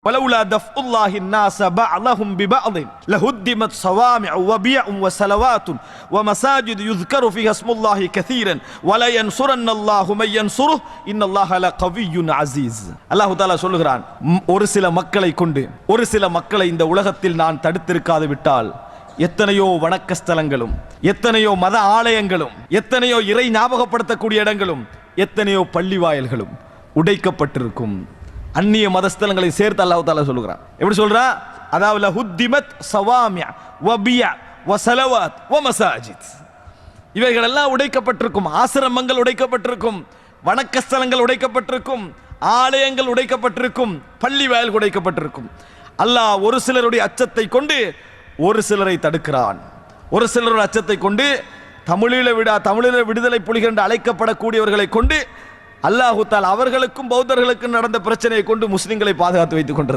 ولولا دفع الله الناس بعضهم ببعض لهدمت صوامع وبيع وصلوات ومساجد يذكر فيها اسم الله كثيرا ولا ينصرن الله من ينصره ان الله لقوي عزيز. அல்லாஹ் தஆலா சொல்லுகிறான், ஒரு சில மக்களை இந்த உலகத்தில் நான் தடுத்திருக்காது விட்டால் எத்தனையோ வணக்க ஸ்தலங்களும், எத்தனையோ மத ஆலயங்களும், எத்தனையோ இறை ஞாபகப்படுத்தக்கூடிய இடங்களும், எத்தனையோ பள்ளி வாயில்களும் உடைக்கப்பட்டிருக்கும். அந்நிய மதஸ்தலங்களை சேர்த்து அல்லாஹ் தஆலா சொல்லுகிறான். எப்படி சொல்றா? அதாவது லஹுத்திமத் ஸவாமிஅ வபியா வஸலவாத் வமசாஜித், இவைகள் எல்லாம் உடைக்கப்பட்டிருக்கும். ஆசிரமங்கள் உடைக்கப்பட்டிருக்கும், வணக்க ஸ்தலங்கள் உடைக்கப்பட்டிருக்கும், ஆலயங்கள் உடைக்கப்பட்டிருக்கும், பள்ளி வாயில் உடைக்கப்பட்டிருக்கும். அல்லாஹ் ஒரு சிலருடைய அச்சத்தை கொண்டு ஒரு சிலரை தடுக்கிறான். ஒரு சிலருடைய அச்சத்தை கொண்டு தமிழீழ விடுதலை புலிகள் என்று அழைக்கப்படக்கூடியவர்களை கொண்டு அல்லாஹ் தஆலா அவர்களுக்கும் பௌத்தர்களுக்கும் நடந்த பிரச்சனையை கொண்டு முஸ்லிம்களை பாதுகாத்து வைத்துக் கொண்டிருக்கிறார்.